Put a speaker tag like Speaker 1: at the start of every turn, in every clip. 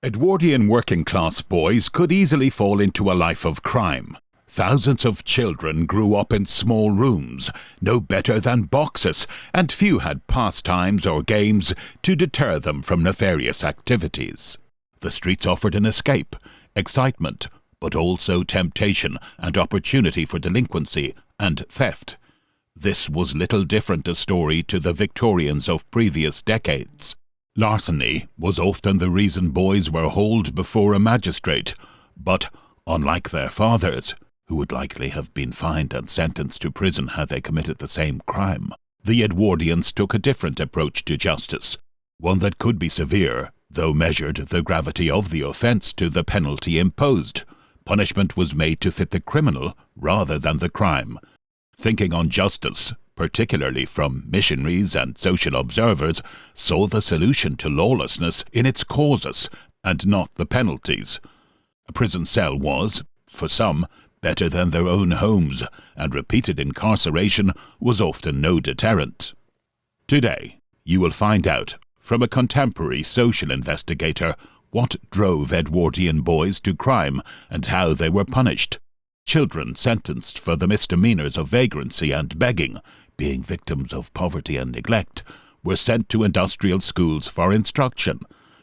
Speaker 1: Edwardian working-class boys could easily fall into a life of crime. Thousands of children grew up in small rooms, no better than boxes, and few had pastimes or games to deter them from nefarious activities. The streets offered an escape, excitement, but also temptation and opportunity for delinquency and theft. This was little different a story to the Victorians of previous decades. Larceny was often the reason boys were hauled before a magistrate, but, unlike their fathers, who would likely have been fined and sentenced to prison had they committed the same crime, the Edwardians took a different approach to justice, one that could be severe, though measured the gravity of the offence to the penalty imposed. Punishment was made to fit the criminal rather than the crime. Thinking on justice, particularly from missionaries and social observers, saw the solution to lawlessness in its causes and not the penalties. A prison cell was, for some, better than their own homes, and repeated incarceration was often no deterrent. Today, you will find out, from a contemporary social investigator, what drove Edwardian boys to crime and how they were punished. Children sentenced for the misdemeanors of vagrancy and begging, being victims of poverty and neglect, were sent to industrial schools for instruction,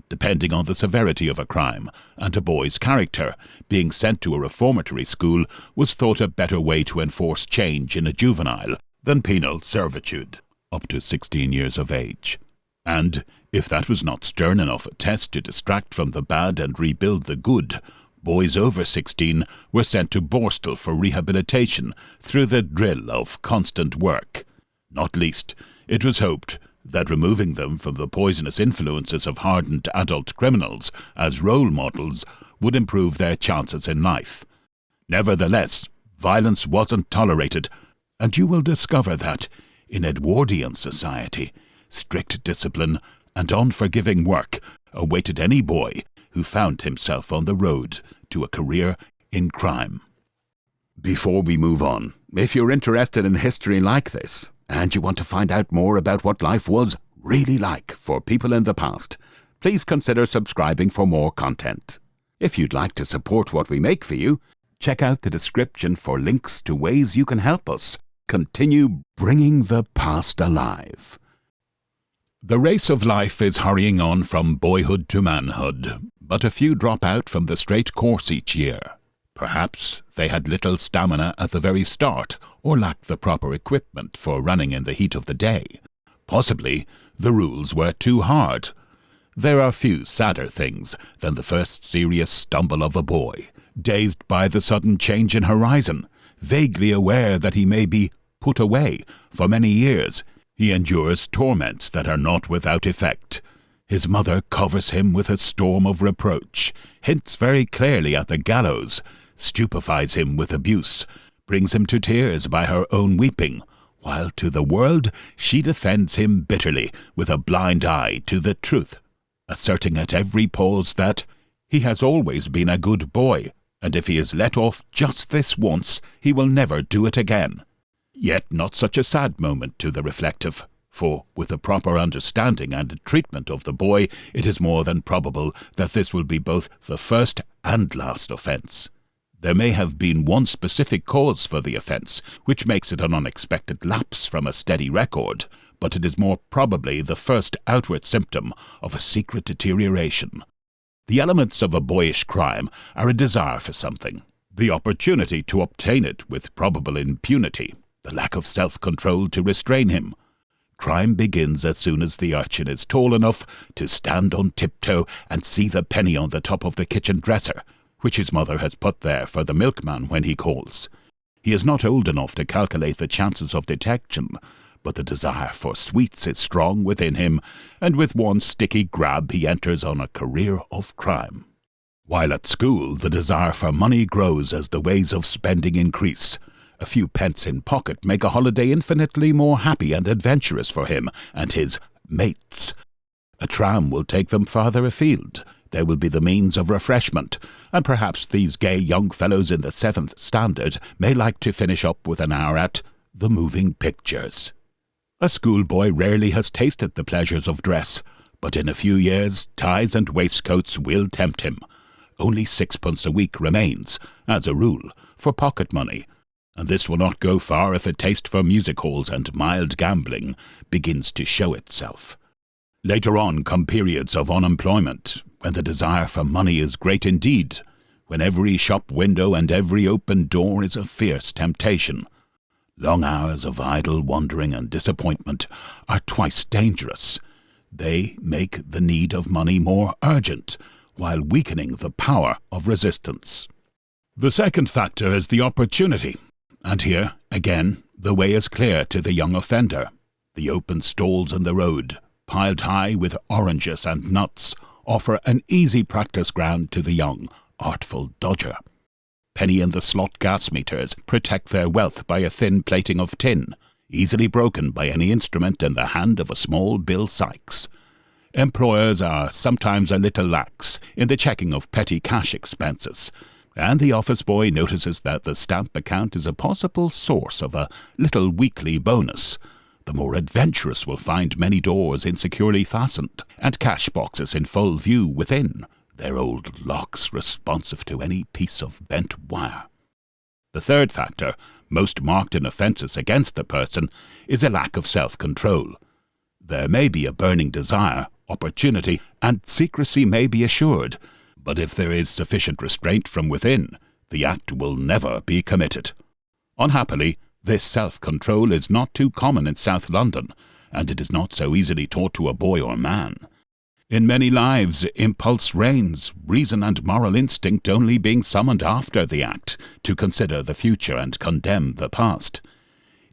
Speaker 1: depending on the severity of a crime, and a boy's character. Being sent to a reformatory school was thought a better way to enforce change in a juvenile than penal servitude, up to 16 years of age. And, if that was not stern enough a test to distract from the bad and rebuild the good, boys over 16 were sent to Borstal for rehabilitation through the drill of constant work. Not least, it was hoped that removing them from the poisonous influences of hardened adult criminals as role models would improve their chances in life. Nevertheless, violence wasn't tolerated, and you will discover that, in Edwardian society, strict discipline and unforgiving work awaited any boy who found himself on the road to a career in crime. Before we move on, if you're interested in history like this, and you want to find out more about what life was really like for people in the past, please consider subscribing for more content. If you'd like to support what we make for you, check out the description for links to ways you can help us continue bringing the past alive. The race of life is hurrying on from boyhood to manhood, but a few drop out from the straight course each year. Perhaps they had little stamina at the very start, or lacked the proper equipment for running in the heat of the day. Possibly the rules were too hard. There are few sadder things than the first serious stumble of a boy, dazed by the sudden change in horizon, vaguely aware that he may be put away for many years. He endures torments that are not without effect. His mother covers him with a storm of reproach, hints very clearly at the gallows, stupefies him with abuse, brings him to tears by her own weeping, while to the world she defends him bitterly with a blind eye to the truth, asserting at every pause that he has always been a good boy, and if he is let off just this once, he will never do it again. Yet not such a sad moment to the reflective, for with a proper understanding and treatment of the boy, it is more than probable that this will be both the first and last offence. There may have been one specific cause for the offence, which makes it an unexpected lapse from a steady record, but it is more probably the first outward symptom of a secret deterioration. The elements of a boyish crime are a desire for something, the opportunity to obtain it with probable impunity, the lack of self-control to restrain him. Crime begins as soon as the urchin is tall enough to stand on tiptoe and see the penny on the top of the kitchen dresser, which his mother has put there for the milkman when he calls. He is not old enough to calculate the chances of detection, but the desire for sweets is strong within him, and with one sticky grab he enters on a career of crime. While at school, the desire for money grows as the ways of spending increase. A few pence in pocket make a holiday infinitely more happy and adventurous for him and his mates. A tram will take them farther afield. There will be the means of refreshment, and perhaps these gay young fellows in the 7th Standard may like to finish up with an hour at the moving pictures. A schoolboy rarely has tasted the pleasures of dress, But in a few years, ties and waistcoats will tempt him. Only 6 pence a week remains, as a rule, for pocket money, and this will not go far if a taste for music halls and mild gambling begins to show itself. Later on come periods of unemployment, when the desire for money is great indeed, when every shop window and every open door is a fierce temptation. Long hours of idle wandering and disappointment are twice dangerous. They make the need of money more urgent, while weakening the power of resistance. The second factor is the opportunity, and here, again, the way is clear to the young offender. The open stalls in the road, piled high with oranges and nuts, offer an easy practice ground to the young, artful dodger. Penny-in-the-slot gas meters protect their wealth by a thin plating of tin, easily broken by any instrument in the hand of a small Bill Sikes. Employers are sometimes a little lax in the checking of petty cash expenses, and the office boy notices that the stamp account is a possible source of a little weekly bonus. The more adventurous will find many doors insecurely fastened, and cash boxes in full view within, their old locks responsive to any piece of bent wire. The third factor, most marked in offences against the person, is a lack of self-control. There may be a burning desire, opportunity, and secrecy may be assured, but if there is sufficient restraint from within, the act will never be committed. Unhappily, this self-control is not too common in South London, and it is not so easily taught to a boy or man. In many lives, impulse reigns, reason and moral instinct only being summoned after the act to consider the future and condemn the past.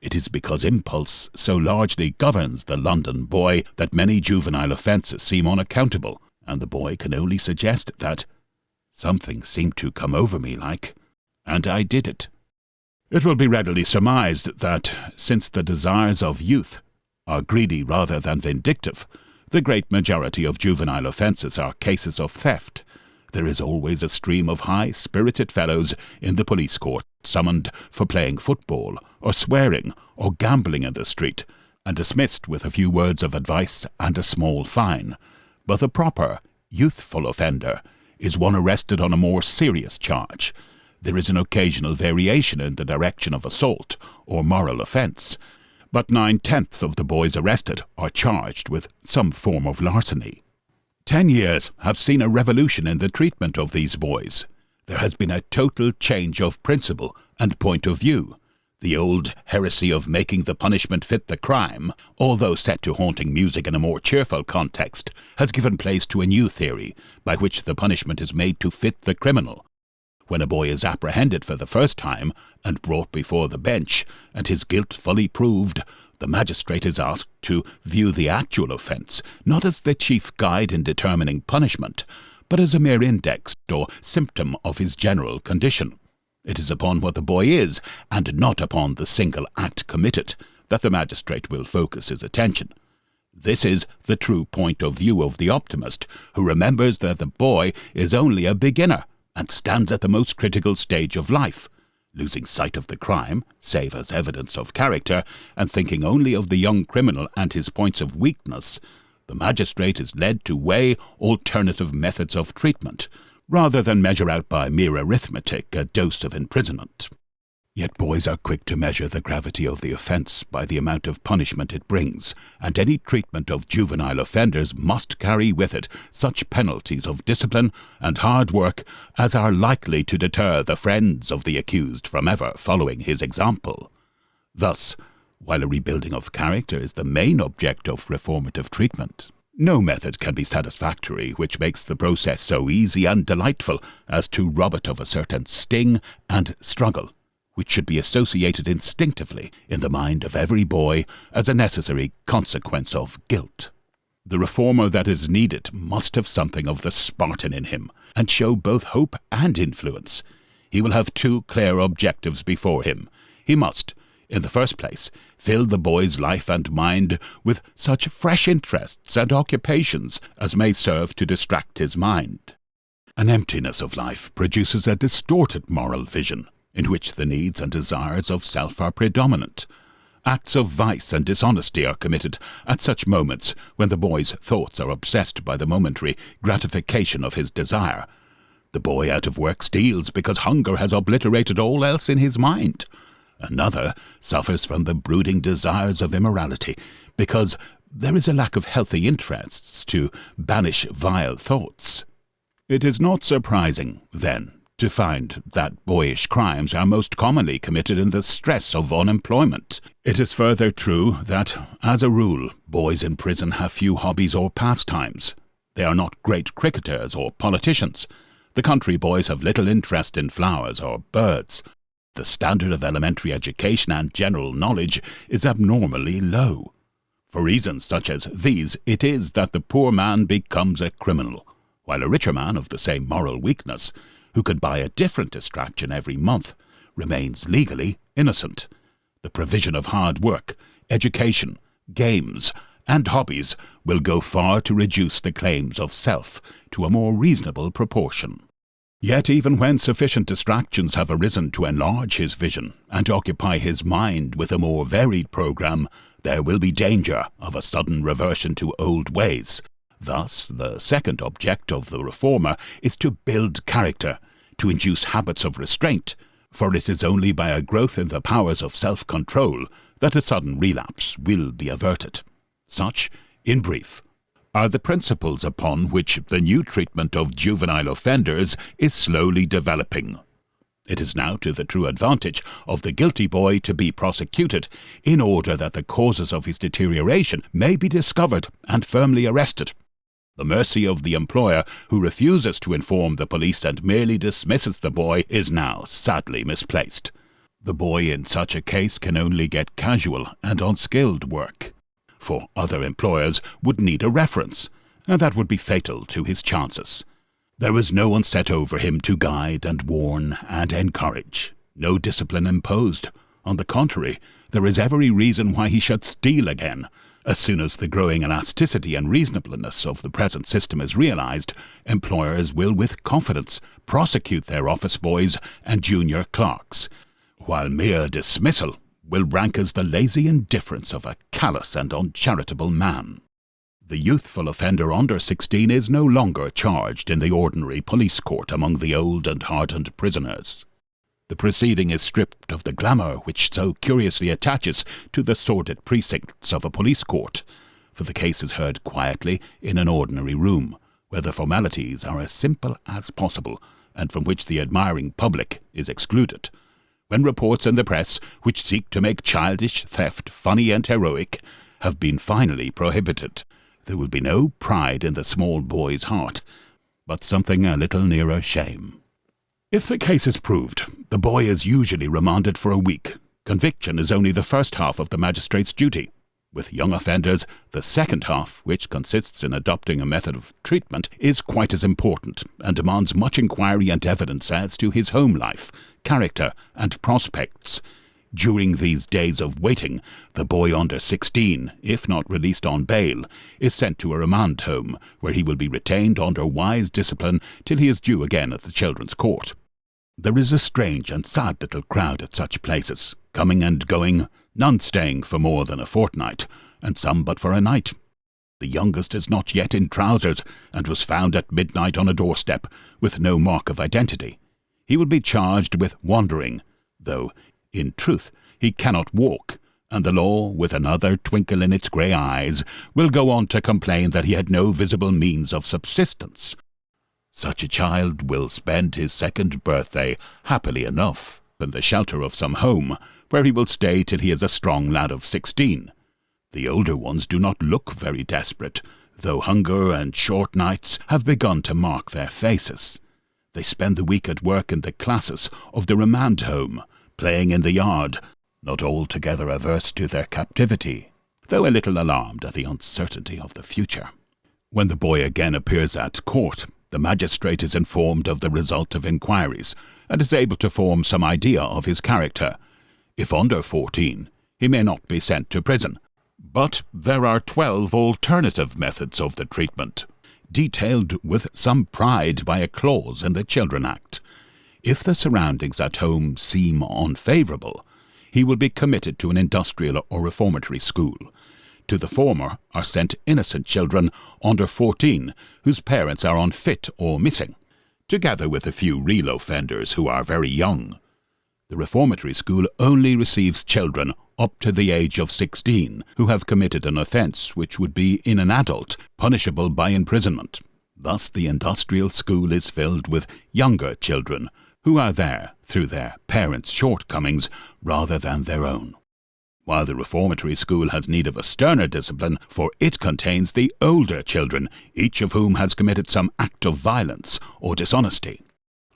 Speaker 1: It is because impulse so largely governs the London boy that many juvenile offences seem unaccountable, and the boy can only suggest that something seemed to come over me like, and I did it. It will be readily surmised that, since the desires of youth are greedy rather than vindictive, the great majority of juvenile offences are cases of theft. There is always a stream of high-spirited fellows in the police court summoned for playing football, or swearing, or gambling in the street, and dismissed with a few words of advice and a small fine. But the proper, youthful offender is one arrested on a more serious charge. There is an occasional variation in the direction of assault or moral offence, but 9/10 of the boys arrested are charged with some form of larceny. 10 years have seen a revolution in the treatment of these boys. There has been a total change of principle and point of view. The old heresy of making the punishment fit the crime, although set to haunting music in a more cheerful context, has given place to a new theory by which the punishment is made to fit the criminal. When a boy is apprehended for the first time and brought before the bench, and his guilt fully proved, the magistrate is asked to view the actual offence not as the chief guide in determining punishment, but as a mere index or symptom of his general condition. It is upon what the boy is, and not upon the single act committed, that the magistrate will focus his attention. This is the true point of view of the optimist, who remembers that the boy is only a beginner, and stands at the most critical stage of life, losing sight of the crime, save as evidence of character, and thinking only of the young criminal and his points of weakness. The magistrate is led to weigh alternative methods of treatment, rather than measure out by mere arithmetic a dose of imprisonment. Yet boys are quick to measure the gravity of the offence by the amount of punishment it brings, and any treatment of juvenile offenders must carry with it such penalties of discipline and hard work as are likely to deter the friends of the accused from ever following his example. Thus, while a rebuilding of character is the main object of reformative treatment, no method can be satisfactory which makes the process so easy and delightful as to rob it of a certain sting and struggle, which should be associated instinctively in the mind of every boy as a necessary consequence of guilt. The reformer that is needed must have something of the Spartan in him, and show both hope and influence. He will have two clear objectives before him. He must, in the first place, fill the boy's life and mind with such fresh interests and occupations as may serve to distract his mind. An emptiness of life produces a distorted moral vision, in which the needs and desires of self are predominant, Acts of vice and dishonesty are committed at such moments when the boy's thoughts are obsessed by the momentary gratification of his desire. The boy out of work steals because hunger has obliterated all else in his mind. Another suffers from the brooding desires of immorality because there is a lack of healthy interests to banish vile thoughts. It is not surprising, then, to find that boyish crimes are most commonly committed in the stress of unemployment. It is further true that, as a rule, boys in prison have few hobbies or pastimes. They are not great cricketers or politicians. The country boys have little interest in flowers or birds. The standard of elementary education and general knowledge is abnormally low. For reasons such as these, it is that the poor man becomes a criminal, while a richer man of the same moral weakness, who can buy a different distraction every month, remains legally innocent. The provision of hard work, education, games, and hobbies will go far to reduce the claims of self to a more reasonable proportion. Yet even when sufficient distractions have arisen to enlarge his vision and occupy his mind with a more varied program, there will be danger of a sudden reversion to old ways. Thus, the second object of the reformer is to build character, to induce habits of restraint, for it is only by a growth in the powers of self-control that a sudden relapse will be averted. Such, in brief, are the principles upon which the new treatment of juvenile offenders is slowly developing. It is now to the true advantage of the guilty boy to be prosecuted in order that the causes of his deterioration may be discovered and firmly arrested. The mercy of the employer who refuses to inform the police and merely dismisses the boy is now sadly misplaced. The boy in such a case can only get casual and unskilled work, for other employers would need a reference, and that would be fatal to his chances. There is no one set over him to guide and warn and encourage, no discipline imposed. On the contrary, there is every reason why he should steal again. As soon as the growing elasticity and reasonableness of the present system is realized, employers will with confidence prosecute their office boys and junior clerks, while mere dismissal will rank as the lazy indifference of a callous and uncharitable man. The youthful offender under 16 is no longer charged in the ordinary police court among the old and hardened prisoners. The proceeding is stripped of the glamour which so curiously attaches to the sordid precincts of a police court, for the case is heard quietly in an ordinary room, where the formalities are as simple as possible, and from which the admiring public is excluded. When reports in the press, which seek to make childish theft funny and heroic, have been finally prohibited, there will be no pride in the small boy's heart, but something a little nearer shame. If the case is proved, the boy is usually remanded for a week. Conviction is only the first half of the magistrate's duty. With young offenders, the second half, which consists in adopting a method of treatment, is quite as important and demands much inquiry and evidence as to his home life, character, and prospects. During these days of waiting, the boy under 16, if not released on bail, is sent to a remand home, where he will be retained under wise discipline till he is due again at the children's court. There is a strange and sad little crowd at such places, coming and going, none staying for more than a fortnight, and some but for a night. The youngest is not yet in trousers, and was found at midnight on a doorstep, with no mark of identity. He will be charged with wandering, though, in truth, he cannot walk, and the law, with another twinkle in its grey eyes, will go on to complain that he had no visible means of subsistence. Such a child will spend his second birthday happily enough in the shelter of some home, where he will stay till he is a strong lad of 16. The older ones do not look very desperate, though hunger and short nights have begun to mark their faces. They spend the week at work in the classes of the remand home, playing in the yard, not altogether averse to their captivity, though a little alarmed at the uncertainty of the future. When the boy again appears at court, the magistrate is informed of the result of inquiries, and is able to form some idea of his character. If under 14, he may not be sent to prison, but there are 12 alternative methods of the treatment, detailed with some pride by a clause in the Children Act. If the surroundings at home seem unfavourable, he will be committed to an industrial or reformatory school. To the former are sent innocent children under 14 whose parents are unfit or missing, together with a few real offenders who are very young. The reformatory school only receives children up to the age of 16 who have committed an offence which would be, in an adult, punishable by imprisonment. Thus the industrial school is filled with younger children who are there through their parents' shortcomings rather than their own. While the reformatory school has need of a sterner discipline, for it contains the older children, each of whom has committed some act of violence or dishonesty.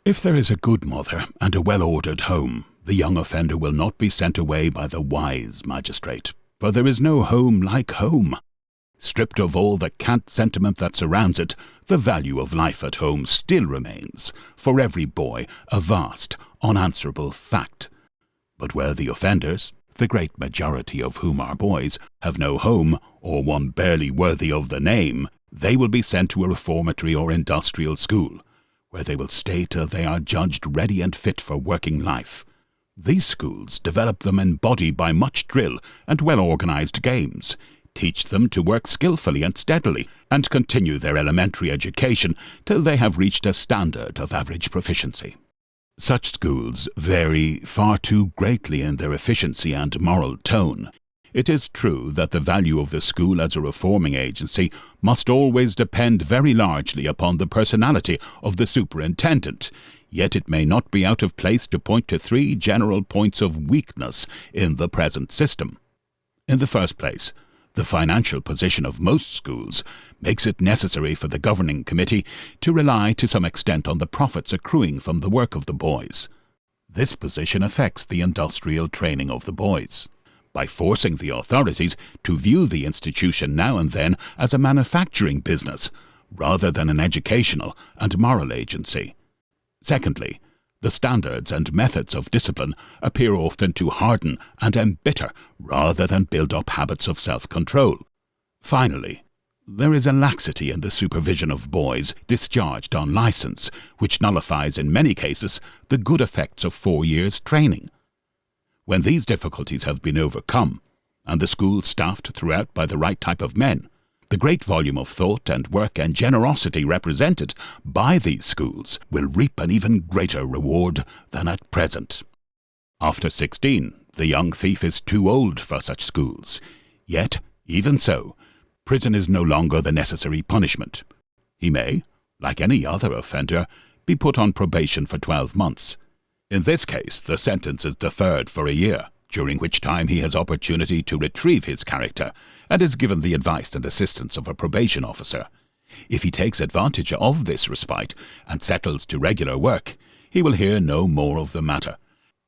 Speaker 1: If there is a good mother and a well-ordered home, the young offender will not be sent away by the wise magistrate, for there is no home like home. Stripped of all the cant sentiment that surrounds it, the value of life at home still remains, for every boy, a vast, unanswerable fact. But where the offenders, the great majority of whom are boys, have no home, or one barely worthy of the name, they will be sent to a reformatory or industrial school, where they will stay till they are judged ready and fit for working life. These schools develop them in body by much drill and well-organized games, teach them to work skillfully and steadily, and continue their elementary education till they have reached a standard of average proficiency. Such schools vary far too greatly in their efficiency and moral tone. It is true that the value of the school as a reforming agency must always depend very largely upon the personality of the superintendent, yet it may not be out of place to point to 3 general points of weakness in the present system. In the first place, the financial position of most schools makes it necessary for the governing committee to rely to some extent on the profits accruing from the work of the boys. This position affects the industrial training of the boys, by forcing the authorities to view the institution now and then as a manufacturing business, rather than an educational and moral agency. Secondly, the standards and methods of discipline appear often to harden and embitter rather than build up habits of self-control. Finally, there is a laxity in the supervision of boys discharged on license, which nullifies in many cases the good effects of 4 years' training. When these difficulties have been overcome, and the school staffed throughout by the right type of men, the great volume of thought and work and generosity represented by these schools will reap an even greater reward than at present. After 16, the young thief is too old for such schools. Yet, even so, prison is no longer the necessary punishment. He may, like any other offender, be put on probation for 12 months. In this case, the sentence is deferred for a year, during which time he has opportunity to retrieve his character and is given the advice and assistance of a probation officer. If he takes advantage of this respite and settles to regular work, he will hear no more of the matter.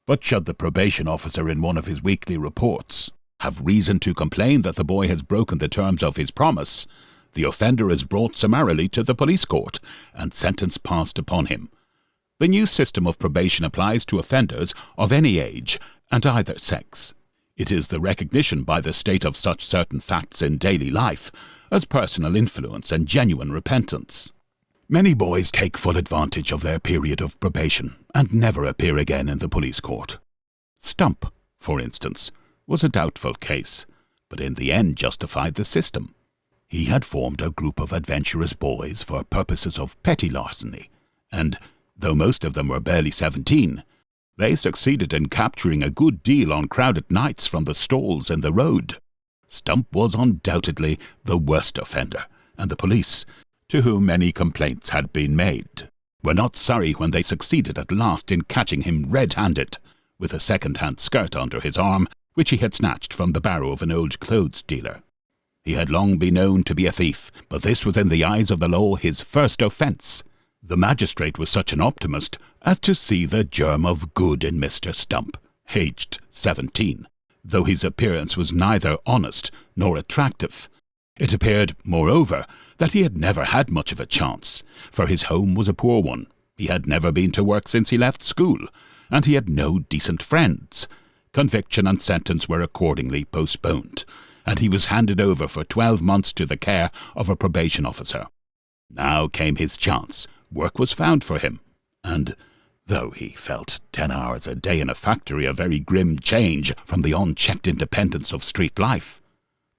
Speaker 1: But should the probation officer in one of his weekly reports have reason to complain that the boy has broken the terms of his promise, the offender is brought summarily to the police court and sentence passed upon him. The new system of probation applies to offenders of any age and either sex. It is the recognition by the state of such certain facts in daily life as personal influence and genuine repentance. Many boys take full advantage of their period of probation and never appear again in the police court. Stump, for instance, was a doubtful case, but in the end justified the system. He had formed a group of adventurous boys for purposes of petty larceny, and, though most of them were barely 17, they succeeded in capturing a good deal on crowded nights from the stalls in the road. Stump was undoubtedly the worst offender, and the police, to whom many complaints had been made, were not sorry when they succeeded at last in catching him red-handed, with a second-hand skirt under his arm, which he had snatched from the barrow of an old clothes dealer. He had long been known to be a thief, but this was in the eyes of the law his first offence. The magistrate was such an optimist as to see the germ of good in Mr. Stump, aged 17, though his appearance was neither honest nor attractive. It appeared, moreover, that he had never had much of a chance, for his home was a poor one. He had never been to work since he left school, and he had no decent friends. Conviction and sentence were accordingly postponed, and he was handed over for 12 months to the care of a probation officer. Now came his chance. Work was found for him, and, Though he felt 10 hours a day in a factory a very grim change from the unchecked independence of street life,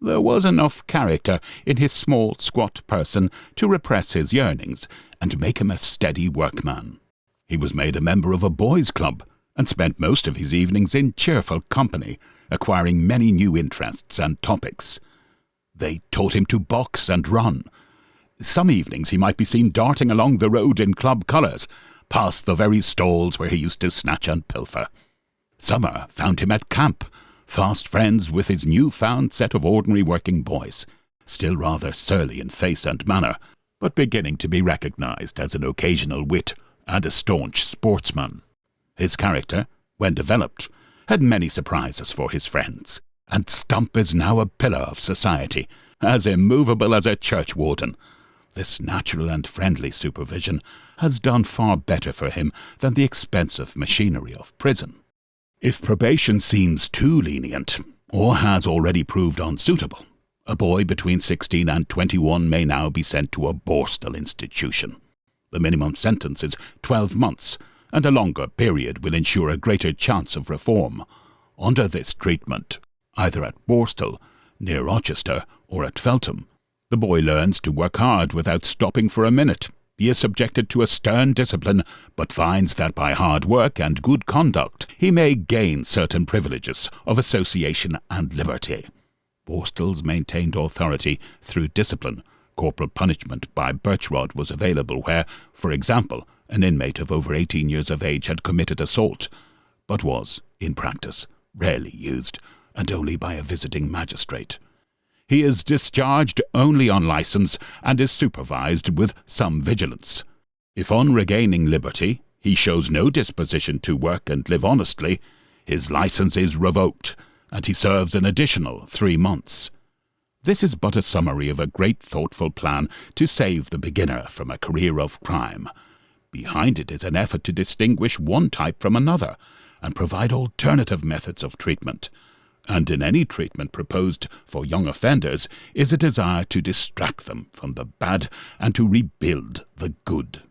Speaker 1: there was enough character in his small, squat person to repress his yearnings and make him a steady workman. He was made a member of a boys' club and spent most of his evenings in cheerful company, acquiring many new interests and topics. They taught him to box and run. Some evenings he might be seen darting along the road in club colours, past the very stalls where he used to snatch and pilfer. Summer found him at camp, fast friends with his new-found set of ordinary working boys, still rather surly in face and manner, but beginning to be recognised as an occasional wit and a staunch sportsman. His character, when developed, had many surprises for his friends, and Stump is now a pillar of society, as immovable as a churchwarden. This natural and friendly supervision has done far better for him than the expensive machinery of prison. If probation seems too lenient, or has already proved unsuitable, a boy between 16 and 21 may now be sent to a Borstal institution. The minimum sentence is 12 months, and a longer period will ensure a greater chance of reform. Under this treatment, either at Borstal, near Rochester, or at Feltham, the boy learns to work hard without stopping for a minute. He is subjected to a stern discipline, but finds that by hard work and good conduct he may gain certain privileges of association and liberty. Borstal's maintained authority through discipline. Corporal punishment by birch-rod was available where, for example, an inmate of over 18 years of age had committed assault, but was, in practice, rarely used, and only by a visiting magistrate. He is discharged only on licence and is supervised with some vigilance. If on regaining liberty he shows no disposition to work and live honestly, his licence is revoked, and he serves an additional 3 months. This is but a summary of a great thoughtful plan to save the beginner from a career of crime. Behind it is an effort to distinguish one type from another and provide alternative methods of treatment. And in any treatment proposed for young offenders is a desire to distract them from the bad and to rebuild the good.